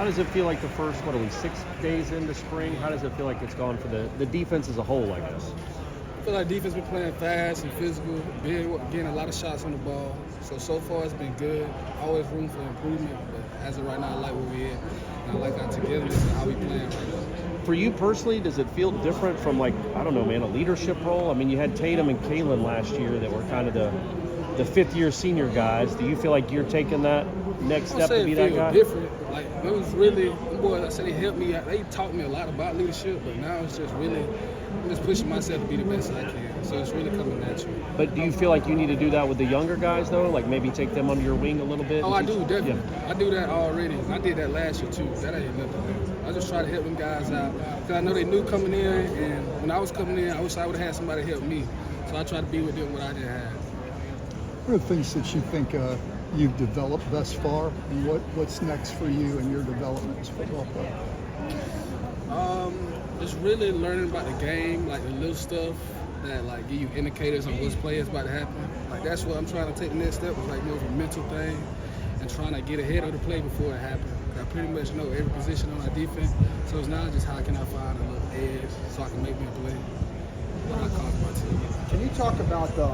How does it feel like the first, 6 days into spring? How does it feel like it's gone for the defense as a whole, I guess? I feel like defense been playing fast and physical, getting a lot of shots on the ball. So far it's been good. Always room for improvement, but as of right now, I like where we're at. And I like our togetherness and how we playing right now. For you personally, does it feel different from, a leadership role? I mean, you had Tatum and Kalen last year that were kind of the fifth-year senior guys. Do you feel like you're taking that next step to be that guy? Different. Like, it was really, boys, I said they helped me. They taught me a lot about leadership, but now it's just really, I'm just pushing myself to be the best I can. So it's really coming natural. But do you feel like you need to do that with the younger guys, though? Like maybe take them under your wing a little bit? Oh, I do, definitely. Yeah. I do that already. I did that last year, too. That ain't nothing. I just try to help them guys out. Because I know they new coming in, and when I was coming in, I wish I would have had somebody help me. So I try to be with them what I didn't have. What are the things that you think you've developed thus far, and what's next for you in your development as a football player? Just really learning about the game, like the little stuff that like give you indicators on what's players about to happen. Like that's what I'm trying to take the next step. It's like more of a mental thing and trying to get ahead of the play before it happens. I pretty much know every position on our defense, so it's now just how can I find a little edge so I can make me a play when I call my team. Can you talk about the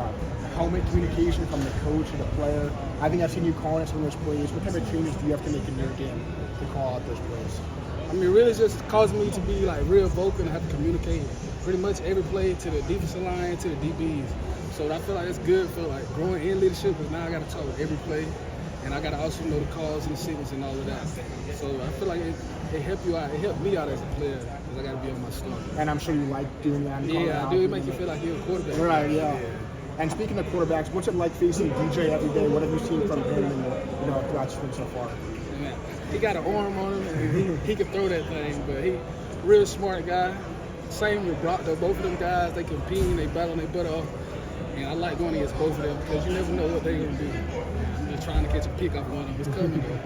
helmet communication from the coach and the player? I think I've seen you calling some of those plays. What type of changes do you have to make in your game to call out those plays? I mean, really just causing me to be like real vocal and have to communicate pretty much every play to the defensive line, to the DBs. So I feel like it's good for like growing in leadership, because now I got to talk every play, and I got to also know the calls and the signals and all of that. So I feel like it helped you out. It helped me out as a player, because I got to be on my stuff. And I'm sure you like doing that. Yeah, I do. It makes you feel like you're a quarterback. Right. Yeah. And speaking of quarterbacks, what's it like facing DJ every day? What have you seen from him and throughout spring so far? Man, he got an arm on him, and he can throw that thing. But he real smart guy. Same with Brock, though. Both of them guys, they compete, they battle their butt off. And I like going against both of them because you never know what they're going to do. You're trying to catch a pick off one of them. It's coming, though.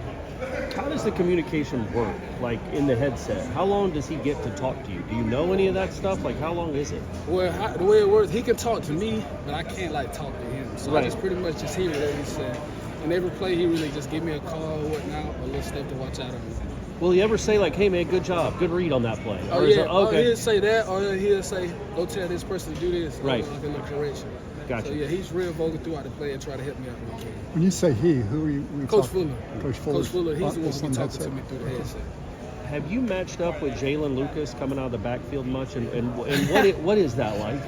How does the communication work, like in the headset? How long does he get to talk to you? Do you know any of that stuff? Like, how long is it? Well, the way it works, he can talk to me, but I can't, like, talk to him. So right. I just pretty much just hear what he said. And every play, he really just give me a call or whatnot, or a little stuff to watch out on. Will he ever say, like, hey, man, good job, good read on that play? Oh, yeah. Okay. He'll say that, or he'll say, go tell this person to do this. Right. Like a little correction. Gotcha. So, yeah, he's real vocal throughout the play and try to help me out when he can. When you say he, who are you Coach Fuller. Coach Fuller. Coach Fuller, he's the one who's talking to me through the headset. Have you matched up with Jalen Lucas coming out of the backfield much? And what is that like?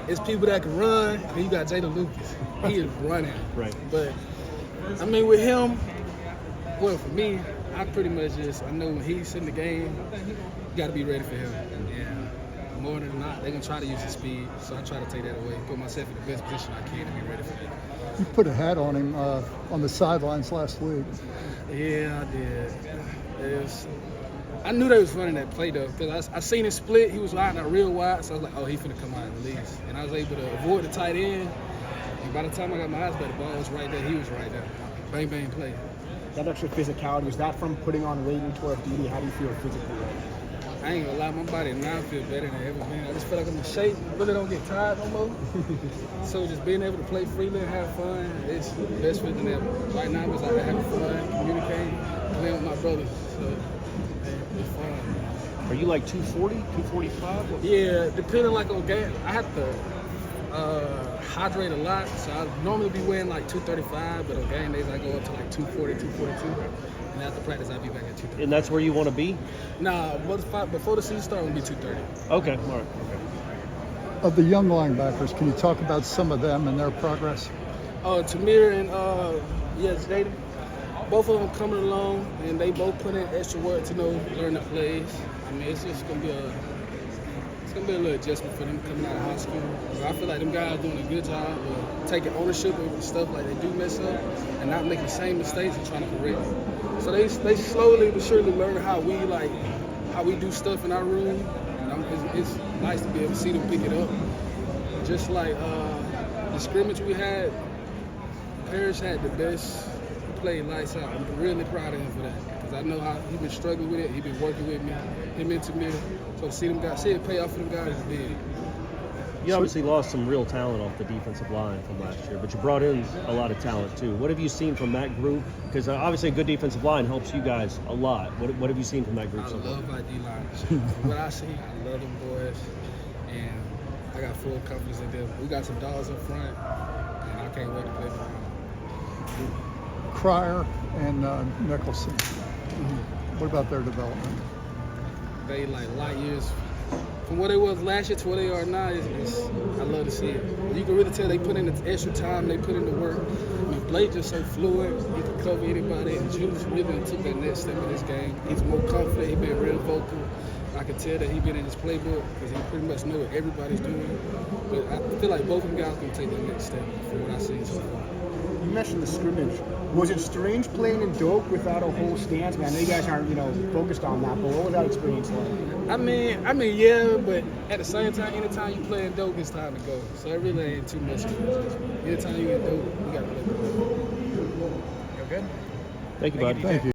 It's people that can run, and you got Jalen Lucas. He is running. Right. But, I mean, with him, well, for me, I pretty much I know when he's in the game, you got to be ready for him. Yeah. More than not, they're going to try to use his speed, so I try to take that away, put myself in the best position I can to be ready for him. You put a hat on him on the sidelines last week. Yeah, I did. I knew they was running that play, though, because I seen it split. He was lining out real wide, so I was like, oh, he finna come out and release. And I was able to avoid the tight end. And by the time I got my eyes back, the ball was right there. He was right there. Bang, bang, play. That extra physicality, is that from putting on weight in 12D? How do you feel physically right now? I ain't gonna lie, my body now feels better than ever been. I just feel like I'm in shape. Really don't get tired no more. So just being able to play freely and have fun, it's the best fit than ever. Right now, it's like having fun, communicating, playing with my brothers. So it's fun. Are you like 240, 245? Yeah, depending like on game, I have to hydrate a lot. So I normally be weighing like 235, but on game days I go up to like 240, 242. And after practice, I'll be back at 230. And that's where you want to be? Nah, before the season starts, it'll be 230. Okay, all right. Okay. Of the young linebackers, can you talk about some of them and their progress? Tamir and Jaden, both of them coming along, and they both put in extra work to learn the plays. I mean, it's just gonna be a little adjustment for them coming out of high school. But I feel like them guys doing a good job of taking ownership of stuff like they do mess up and not making the same mistakes and trying to correct it. So they slowly but surely learn how we do stuff in our room. And it's nice to be able to see them pick it up. Just like the scrimmage we had, Parrish had the best play, lights out. I'm really proud of him for that, because I know how he's been struggling with it. He's been working with me, him and Tamir. So to see it pay off for them guys is big. You obviously lost some real talent off the defensive line from last year, but you brought in a lot of talent too. What have you seen from that group? Because obviously a good defensive line helps you guys a lot. What have you seen from that group I so far? love my D-line. What I see, I love them boys, and I got full confidence in them. We got some dogs up front, and I can't wait to play them. Cryer and Nicholson. What about their development? They like light years from what they was last year to where they are now. I love to see it. You can really tell they put in the extra time, they put in the work. I mean, Blake just so fluid, he can cover anybody. And Judas really took that next step in this game. He's more confident, he's been real vocal. I can tell that he's been in his playbook because he pretty much know what everybody's doing. But I feel like both of them guys can take the next step from what I've seen so far. You mentioned the scrimmage. Was it strange playing in Doak without a whole stance? Man, I know you guys aren't, focused on that, but what was that experience like? I mean, yeah, but at the same time, anytime you play in Doak, it's time to go. So it really ain't too much. Anytime you in Doak, you got to play. Feel good? Thank you, bud. Thank you.